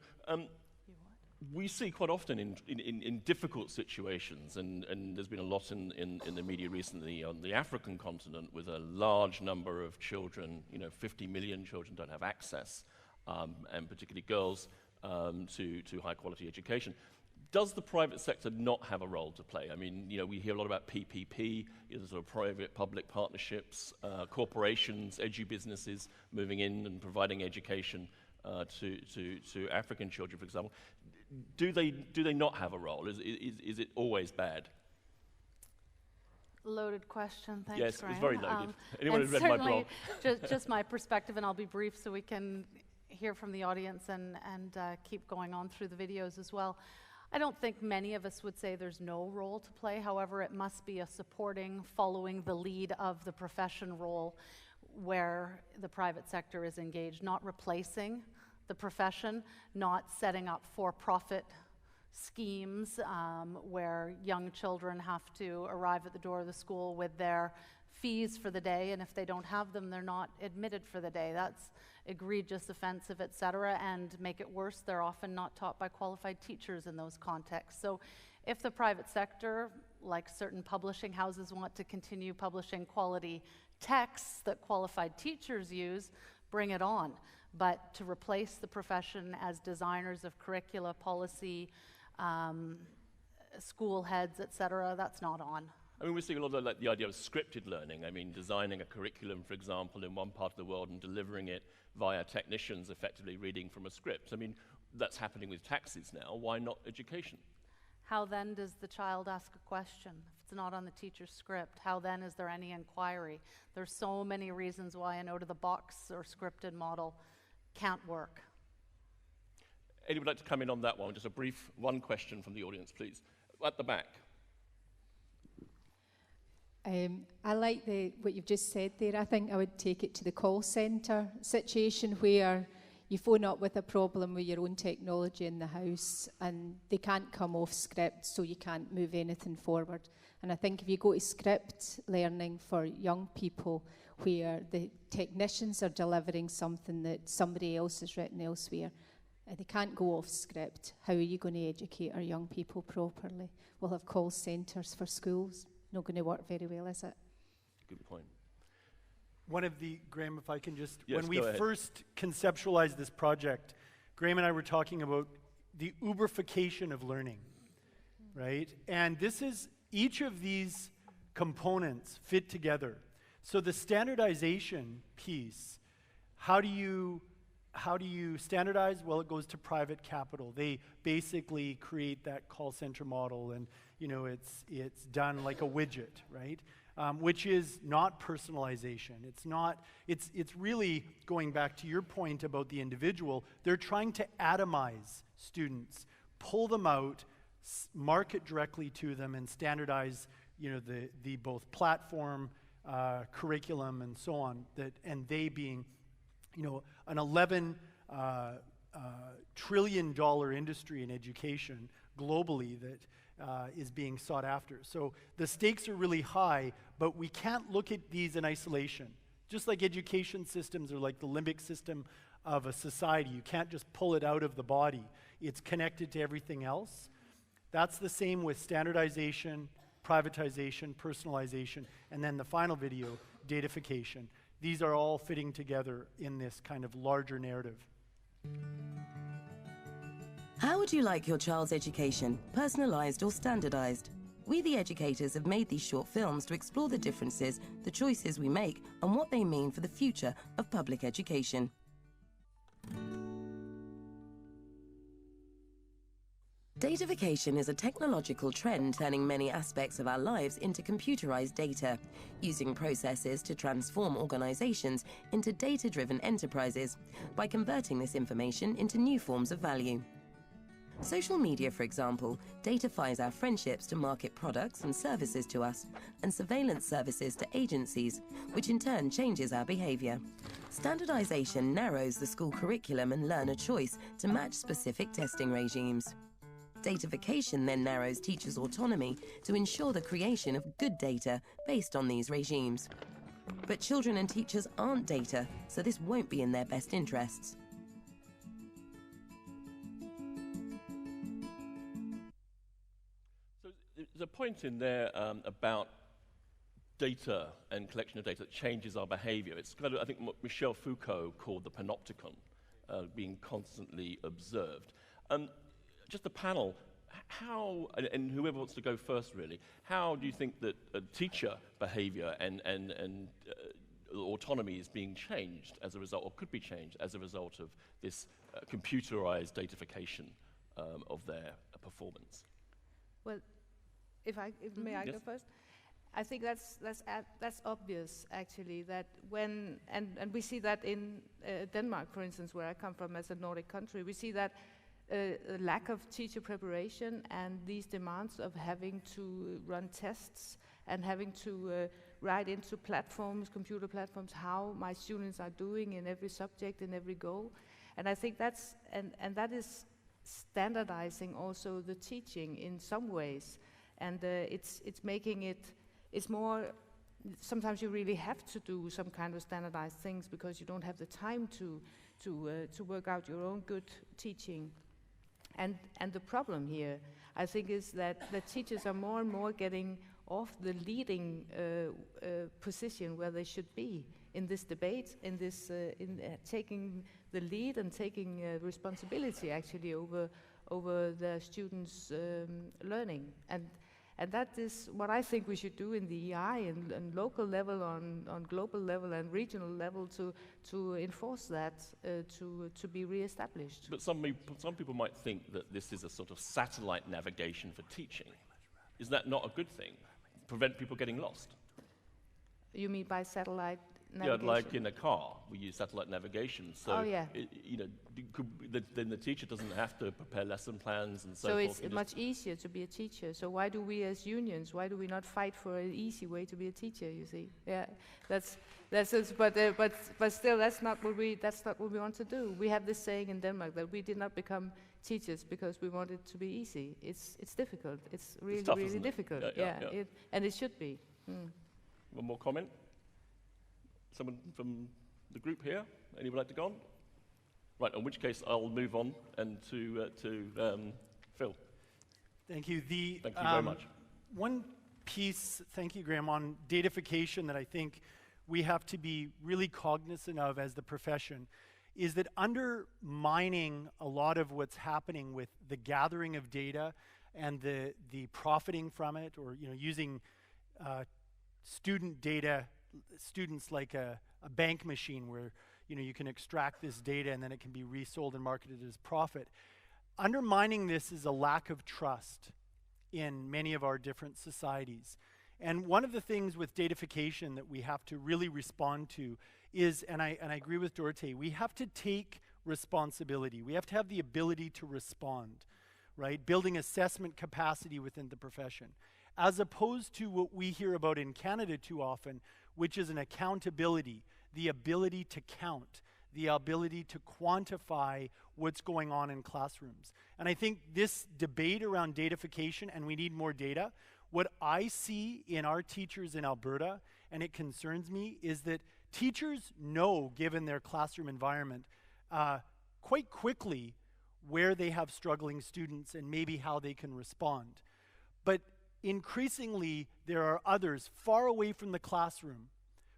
we see quite often in difficult situations, and there's been a lot in the media recently on the African continent with a large number of children, 50 million children don't have access, and particularly girls, to high-quality education. Does the private sector not have a role to play? I mean, we hear a lot about PPP, sort of private-public partnerships, corporations, edu-businesses moving in and providing education to African children, for example. Do they not have a role? Is it always bad? Loaded question, thanks, yes, Graham. It's very loaded. Anyone who's read my blog? just my perspective, and I'll be brief so we can hear from the audience and keep going on through the videos as well. I don't think many of us would say there's no role to play. However, it must be a supporting, following the lead of the profession role where the private sector is engaged, not replacing the profession, not setting up for-profit schemes where young children have to arrive at the door of the school with their fees for the day, and if they don't have them, they're not admitted for the day. That's egregious, offensive, etc., and make it worse, they're often not taught by qualified teachers in those contexts. So if the private sector, like certain publishing houses, want to continue publishing quality texts that qualified teachers use, bring it on. But to replace the profession as designers of curricula, policy, school heads, et cetera, that's not on. I mean, we're seeing a lot of like the idea of scripted learning. I mean, designing a curriculum, for example, in one part of the world and delivering it via technicians effectively reading from a script. I mean, that's happening with taxis now. Why not education? How then does the child ask a question? If it's not on the teacher's script, how then is there any inquiry? There's so many reasons why an out-of-the-box or scripted model can't work. Anyone would like to come in on that one? Just a brief one question from the audience, please. At the back. I like what you've just said there. I think I would take it to the call centre situation where you phone up with a problem with your own technology in the house and they can't come off script, so you can't move anything forward. And I think if you go to script learning for young people where the technicians are delivering something that somebody else has written elsewhere, they can't go off script, how are you going to educate our young people properly? We'll have call centres for schools. Not going to work very well, is it? Good point. One of the, Graham, if I can just, yes, when we first conceptualized this project, Graham and I were talking about the Uberification of learning, right? And this is, each of these components fit together. So the standardization piece, how do you standardize? Well, it goes to private capital. They basically create that call center model, and you know, it's done like a widget, right? Which is not personalization. It's really going back to your point about the individual. They're trying to atomize students, pull them out, market directly to them, and standardize, you know, the both platform, curriculum, and so on. And they being, you know, an $11 trillion industry in education globally that is being sought after. So the stakes are really high, but we can't look at these in isolation. Just like education systems are like the limbic system of a society. You can't just pull it out of the body. It's connected to everything else. That's the same with standardization, privatization, personalization, and then the final video, datafication. These are all fitting together in this kind of larger narrative. How would you like your child's education, personalised or standardised? We, the educators, have made these short films to explore the differences, the choices we make, and what they mean for the future of public education. Datafication is a technological trend turning many aspects of our lives into computerized data, using processes to transform organizations into data-driven enterprises by converting this information into new forms of value. Social media, for example, datafies our friendships to market products and services to us, and surveillance services to agencies, which in turn changes our behavior. Standardization narrows the school curriculum and learner choice to match specific testing regimes. Datafication then narrows teachers' autonomy to ensure the creation of good data based on these regimes. But children and teachers aren't data, so this won't be in their best interests. So there's a point in there about data and collection of data that changes our behavior. It's kind of, I think, what Michel Foucault called the panopticon, being constantly observed. Just the panel, how, and whoever wants to go first really, how do you think that teacher behavior and autonomy is being changed as a result, or could be changed as a result of this computerized datafication of their performance? Well, may I go first? I think that's obvious, actually, that when, and we see that in Denmark, for instance, where I come from as a Nordic country, we see that a lack of teacher preparation and these demands of having to run tests and having to write into platforms, computer platforms, how my students are doing in every subject, in every goal. And I think that's, and that is standardizing also the teaching in some ways. And it's making it, it's more, sometimes you really have to do some kind of standardized things because you don't have the time to work out your own good teaching. And the problem here, I think, is that the teachers are more and more getting off the leading position where they should be this debate, in this taking the lead and taking responsibility actually over the students' learning. And that is what I think we should do in the EI and local level, on global level and regional level to enforce that to be re-established. But some people might think that this is a sort of satellite navigation for teaching. Is that not a good thing? Prevent people getting lost? You mean by satellite navigation? Yeah, like in a car, we use satellite navigation. So, oh, yeah. Then the teacher doesn't have to prepare lesson plans and so forth. So it's much easier to be a teacher. So why do we as unions, why do we not fight for an easy way to be a teacher, you see? Yeah, that's it, but still that's not what we want to do. We have this saying in Denmark that we did not become teachers because we want it to be easy. It's difficult. It's really, tough, really difficult. Yeah. And it should be. Mm. One more comment? Someone from the group here? Anyone like to go on? Right, in which case I'll move on and to Phil. Thank you. Thank you very much. One piece, thank you, Graham, on datafication that I think we have to be really cognizant of as the profession is that undermining a lot of what's happening with the gathering of data and the profiting from it, or using student data, students like a bank machine where you can extract this data and then it can be resold and marketed as profit. Undermining this is a lack of trust in many of our different societies. And one of the things with datafication that we have to really respond to is, and I agree with Dorothée, we have to take responsibility. We have to have the ability to respond, right? Building assessment capacity within the profession, as opposed to what we hear about in Canada too often, which is an accountability, the ability to count, the ability to quantify what's going on in classrooms. And I think this debate around datafication, and we need more data, what I see in our teachers in Alberta, and it concerns me, is that teachers know, given their classroom environment, quite quickly where they have struggling students and maybe how they can respond. But increasingly, there are others far away from the classroom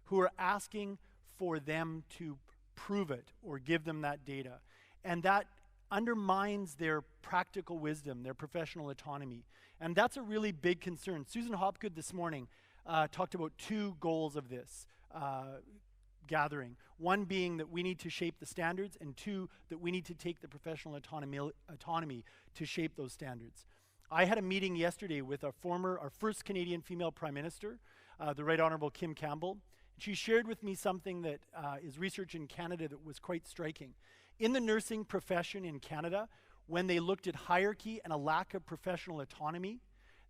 who are asking for them to prove it or give them that data. And that undermines their practical wisdom, their professional autonomy. And that's a really big concern. Susan Hopgood this morning talked about two goals of this gathering. One being that we need to shape the standards, and two, that we need to take the professional autonomy to shape those standards. I had a meeting yesterday with our first Canadian female Prime Minister, the Right Honourable Kim Campbell. She shared with me something that is research in Canada that was quite striking. In the nursing profession in Canada, when they looked at hierarchy and a lack of professional autonomy,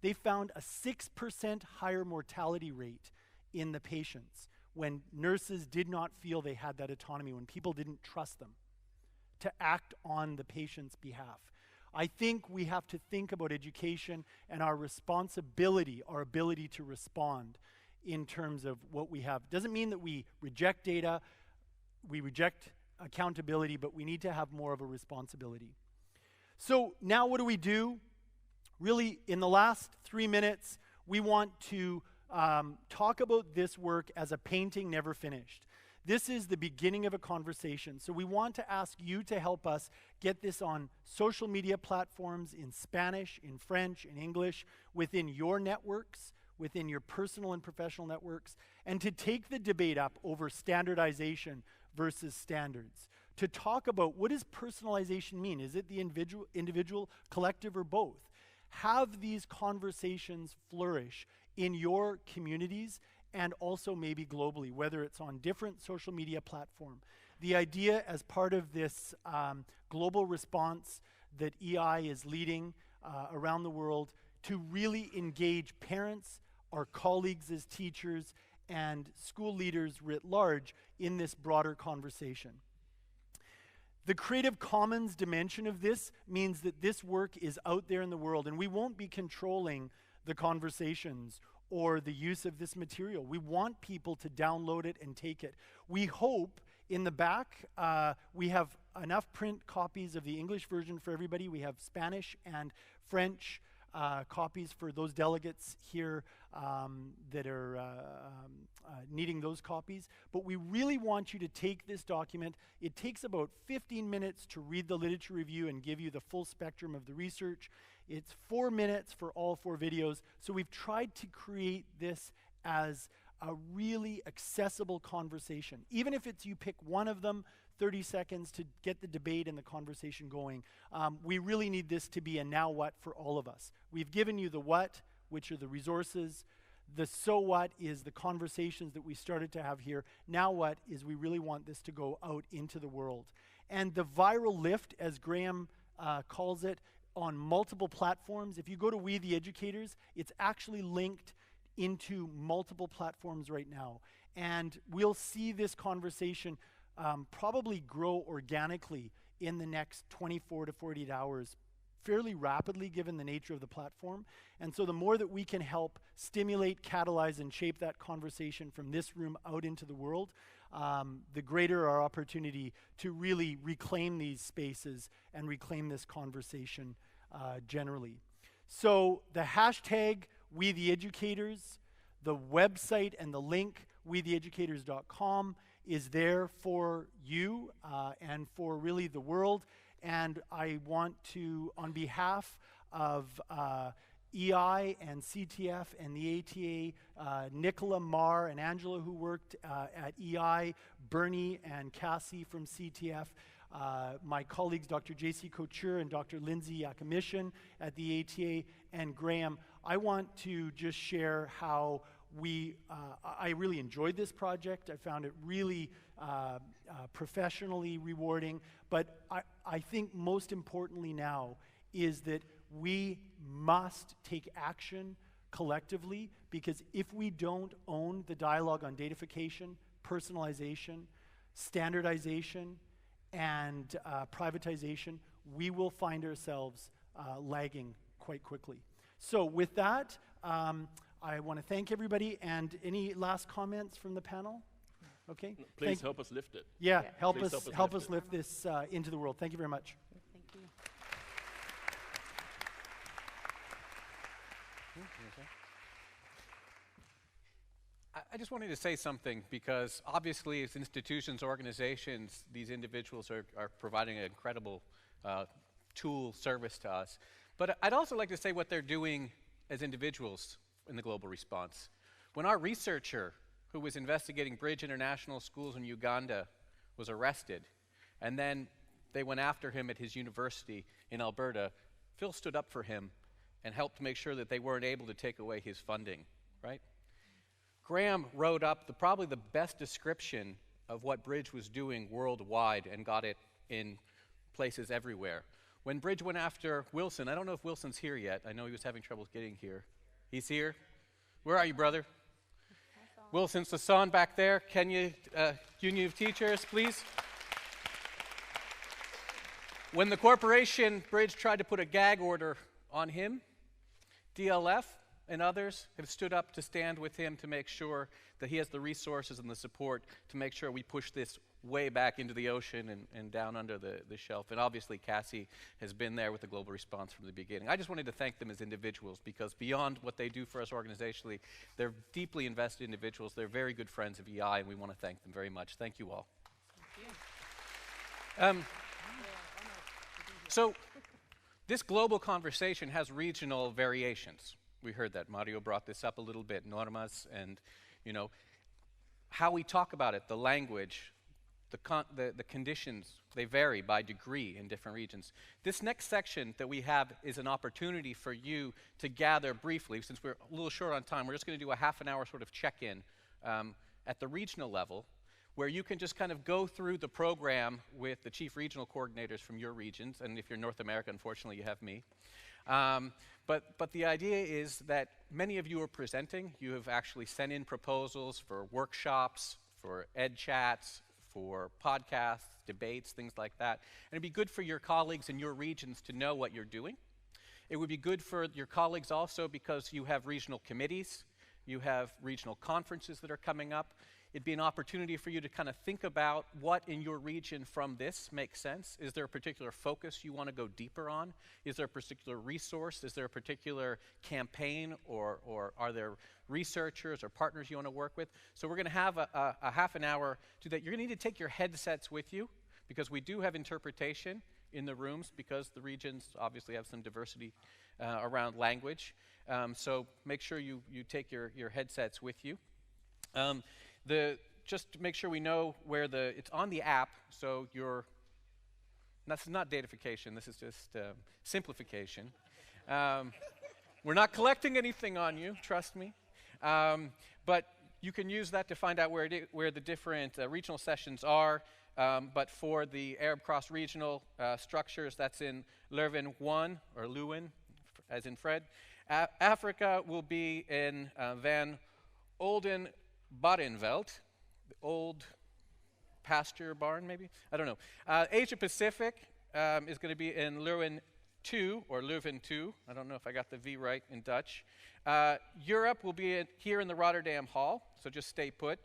they found a 6% higher mortality rate in the patients when nurses did not feel they had that autonomy, when people didn't trust them to act on the patient's behalf. I think we have to think about education and our responsibility, our ability to respond in terms of what we have. Doesn't mean that we reject data, we reject accountability, but we need to have more of a responsibility. So now what do? Really, in the last 3 minutes, we want to talk about this work as a painting never finished. This is the beginning of a conversation. So we want to ask you to help us get this on social media platforms in Spanish, in French, in English, within your networks, within your personal and professional networks, and to take the debate up over standardization versus standards. To talk about, what does personalization mean? Is it the individual, collective, or both? Have these conversations flourish in your communities and also maybe globally, whether it's on different social media platform. The idea as part of this global response that EI is leading around the world to really engage parents, our colleagues as teachers, and school leaders writ large in this broader conversation. The Creative Commons dimension of this means that this work is out there in the world, and we won't be controlling the conversations or the use of this material. We want people to download it and take it. We hope in the back we have enough print copies of the English version for everybody. We have Spanish and French copies for those delegates here that are needing those copies. But we really want you to take this document. It takes about 15 minutes to read the literature review and give you the full spectrum of the research. It's 4 minutes for all 4 videos. So we've tried to create this as a really accessible conversation. Even if it's you pick one of them, 30 seconds to get the debate and the conversation going. We really need this to be a now what for all of us. We've given you the what, which are the resources. The so what is the conversations that we started to have here. Now what is we really want this to go out into the world. And the viral lift, as Graham calls it, on multiple platforms. If you go to We the Educators, it's actually linked into multiple platforms right now. And we'll see this conversation probably grow organically in the next 24 to 48 hours, fairly rapidly given the nature of the platform. And so the more that we can help stimulate, catalyze, and shape that conversation from this room out into the world, the greater our opportunity to really reclaim these spaces and reclaim this conversation generally. So the hashtag We the Educators, the website and the link wetheeducators.com is there for you and for really the world. And I want to, on behalf of EI and CTF and the ATA, Nicola, Mar, and Angela who worked at EI, Bernie and Cassie from CTF, my colleagues Dr. J.C. Couture and Dr. Lindsay Yakamishin at the ATA, and Graham, I want to just share how I really enjoyed this project. I found it really professionally rewarding, but I think most importantly now is that we must take action collectively, because if we don't own the dialogue on datafication, personalization, standardization, and privatization, we will find ourselves lagging quite quickly. So with that, I want to thank everybody, and any last comments from the panel? Okay. Please help us lift it. Yeah, help Please us lift this into the world. Thank you very much. Thank you. I just wanted to say something, because obviously as institutions, organizations, these individuals are providing an incredible tool, service to us. But I'd also like to say what they're doing as individuals in the global response. When our researcher who was investigating Bridge International Schools in Uganda was arrested, and then they went after him at his university in Alberta, Phil stood up for him and helped make sure that they weren't able to take away his funding, right? Graham wrote up probably the best description of what Bridge was doing worldwide and got it in places everywhere. When Bridge went after Wilson, I don't know if Wilson's here yet. I know he was having trouble getting here. He's here? Where are you, brother? Wilson Sasson back there. Can you, Union of Teachers, please? When the corporation Bridge tried to put a gag order on him, DLF and others have stood up to stand with him to make sure that he has the resources and the support to make sure we push this way back into the ocean and down under the shelf. And obviously Cassie has been there with the global response from the beginning. I just wanted to thank them as individuals, because beyond what they do for us organizationally, they're deeply invested individuals. They're very good friends of EI, and we want to thank them very much. Thank you all. Thank you. So this global conversation has regional variations. We heard that. Mario brought this up a little bit, normas, and how we talk about it, the language, the conditions, they vary by degree in different regions. This next section that we have is an opportunity for you to gather briefly. Since we're a little short on time, we're just going to do a half an hour sort of check-in at the regional level, where you can just kind of go through the program with the chief regional coordinators from your regions. And if you're North America, unfortunately, you have me. But the idea is that many of you are presenting. You have actually sent in proposals for workshops, for ed chats, for podcasts, debates, things like that. And it'd be good for your colleagues in your regions to know what you're doing. It would be good for your colleagues also because you have regional committees, you have regional conferences that are coming up. It'd be an opportunity for you to kind of think about what in your region from this makes sense. Is there a particular focus you want to go deeper on? Is there a particular resource? Is there a particular campaign, or are there researchers or partners you want to work with? So we're going to have a half an hour to that. You're going to need to take your headsets with you, because we do have interpretation in the rooms, because the regions obviously have some diversity around language. So make sure you take your headsets with you. Just to make sure we know where it's on the app, so that's not datafication, this is just simplification. We're not collecting anything on you, trust me. But you can use that to find out where the different regional sessions are. But for the Arab Cross regional structures, that's in Leuven 1, or Leuven, as in Fred. Africa will be in Van Olden Badenveld, the old pasture barn, maybe? I don't know. Asia Pacific is going to be in Leuven 2, or Leuven 2. I don't know if I got the V right in Dutch. Europe will be here in the Rotterdam Hall, so just stay put.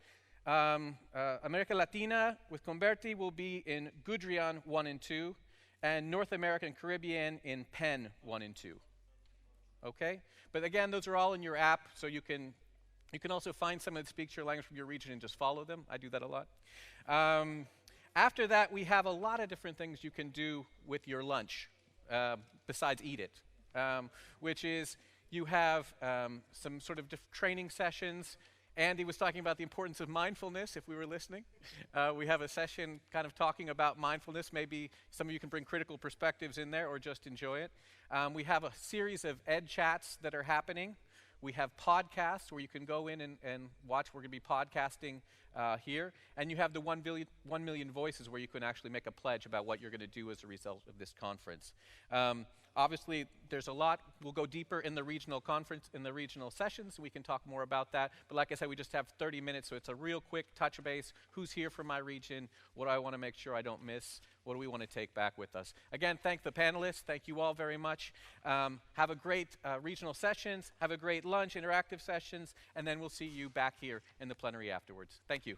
America Latina with Converti will be in Gudrian 1 and 2, and North America and Caribbean in Penn 1 and 2. Okay? But again, those are all in your app, so you can also find someone that speaks your language from your region and just follow them. I do that a lot. After that, we have a lot of different things you can do with your lunch, besides eat it, which is you have some sort of training sessions. Andy was talking about the importance of mindfulness, if we were listening. We have a session kind of talking about mindfulness. Maybe some of you can bring critical perspectives in there or just enjoy it. We have a series of ed chats that are happening. We have podcasts where you can go in and watch. We're going to be podcasting here. And you have the 1 million voices where you can actually make a pledge about what you're going to do as a result of this conference. Obviously, there's a lot. We'll go deeper in the regional conference, in the regional sessions. We can talk more about that. But like I said, we just have 30 minutes, so it's a real quick touch base. Who's here from my region? What do I want to make sure I don't miss? What do we want to take back with us? Again, thank the panelists. Thank you all very much. Have a great regional sessions. Have a great lunch, interactive sessions. And then we'll see you back here in the plenary afterwards. Thank you.